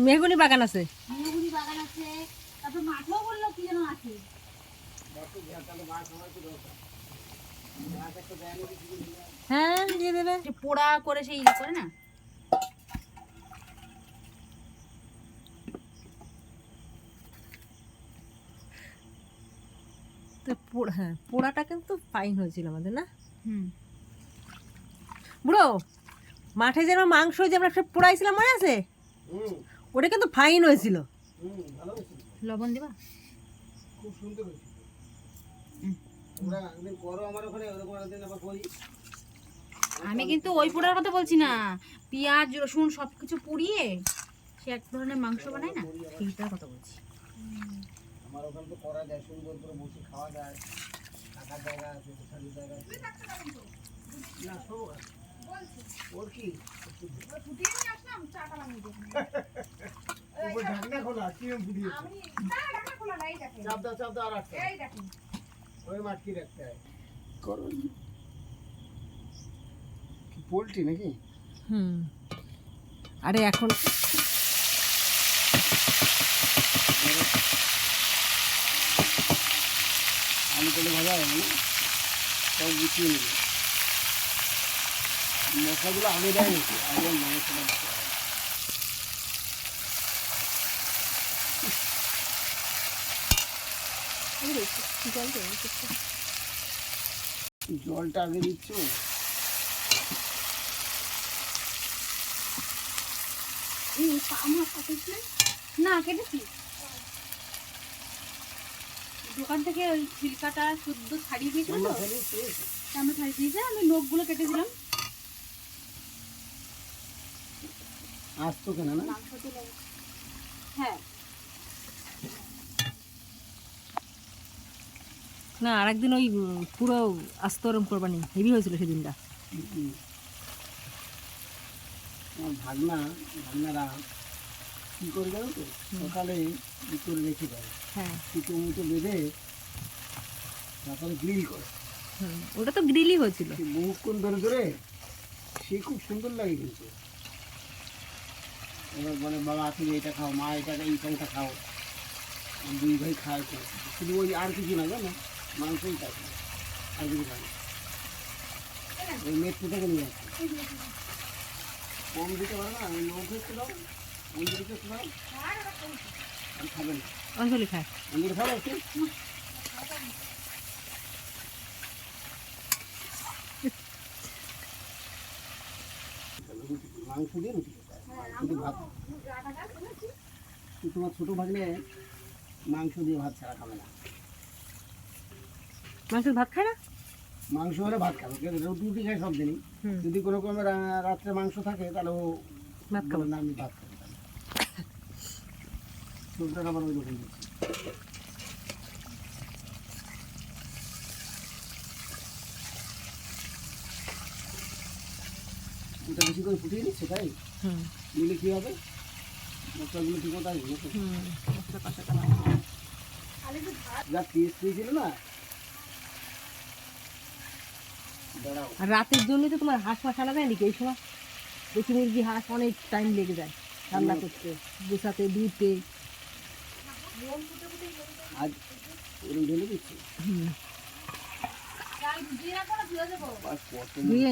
মেহগুনি বাগান আছে, মেহগুনি বাগান আছে, তারপর মাঠও বললো কি যেন আছে। হ্যাঁ দিয়ে দেবে। পোড়া করে সেই করে না, তো হ্যাঁ পোড়াটা কিন্তু ফাইন হয়েছিল আমাদের না। হুম বুড়ো মাঠে যেন মাংস যে আমরা সব পোড়াইছিলাম মনে আছে, ওটা কিন্তু ফাইন হয়েছিল। লবণ দিবা, খুব সুন্দর হয়েছিল। তোমরা একদিন করো আমার ওখানে, ওরকম একদিন আবার করি। আমি কিন্তু ওই পোড়ার কথা বলছি না, পেঁয়াজ রসুন সবকিছু পুড়িয়ে সে এক ধরনের মাংস বানায় না, সেইটার কথা বলছি। আমার ওখানে তো করা যায়, সুন্দর করে বসে খাওয়া যায়, থাকার জায়গা আছে, বসার জায়গা আছে। না সব আছে। ওর কি উপর ঢাকনা খোলা, কি ফুটিয়েছে? চাপ দাও, চাপ দাও, আর একটা ওই মাটকি রাখতে হয়। করো কি পোল্ট্রি নাকি? আরে এখন আলু তেলে ভাজা হবে না, সব গুছিয়ে নেবে। মশলাগুলো আগে দেয় নাকি? আগে মাংসটা দিতে হবে। জলটা আগে দিচ্ছ? না কেটেছি দোকান থেকে, ওই ছিলকাটা শুদ্ধ ছাড়িয়ে দিয়েছিল তো, আমরা ছাড়িয়ে দিয়েছে, আমি নখগুলো কেটেছিলাম। আসতো কেন না? হ্যাঁ না আরেকদিন ওই পুরো আস্তরম করবানি হেভি হয়েছিল সেদিনটা। আমার ভাগনারা কী করে জানো তো, সকালে ই করে রেখে দেয়, হ্যাঁ সুতো মুতো বেঁধে তারপরে গ্রিল করে। ওটা তো গ্রিলই হয়েছিল। বহুক্ষণ ধরে ধরে সে খুব সুন্দর লাগে কিন্তু। এবার বলে বাবা তুমি এটা খাও, মা এটা এই পানটা খাও, দুই ভাই খায় তো, শুধু ওই আর কিছু না জানো, মাংসই খায়, আর কিছু খায় না। ওই মেট্রো থেকে নিয়ে আসছে, কম দিতে পারে না, ওই লোক একটু দাও, ওই দিকে একটু দাও, আর খাবে না। অঞ্জলি খায়। অঞ্জলি খাবে একটু? মাংস দিয়ে রুটি খেতে হয়, শুধু ভাত। তোমার ছোটো ভাগলে মাংস দিয়ে ভাত ছাড়া খাবে না। মাংসের ভাত খায় না? মাংস হলে ভাত খাবে, রুটি খায় সব দিনই। যদি কোনো ক্রমে রাত্রে মাংস থাকে তাহলে ও ভাত খাবে না, আমি ভাত খাবো। ছোটটা আবার ওই রকম দিচ্ছি। ওটা বেশি করে ফুটিয়ে নিচ্ছে, তাই দিলে কী হবে, মশলাগুলো ঠিক মতো আসবে। যা টেস্ট হয়েছিল না। আর রাতের জন্য তো তোমার হাঁস মাছ আনা যায় নাকি এই সময়? দেশি মুরগি হাঁস অনেক টাইম লেগে যায় রান্না করতে, গোছাতে, ধুতে। আজ ওরকম ঢেলে দিচ্ছি। ধুয়ে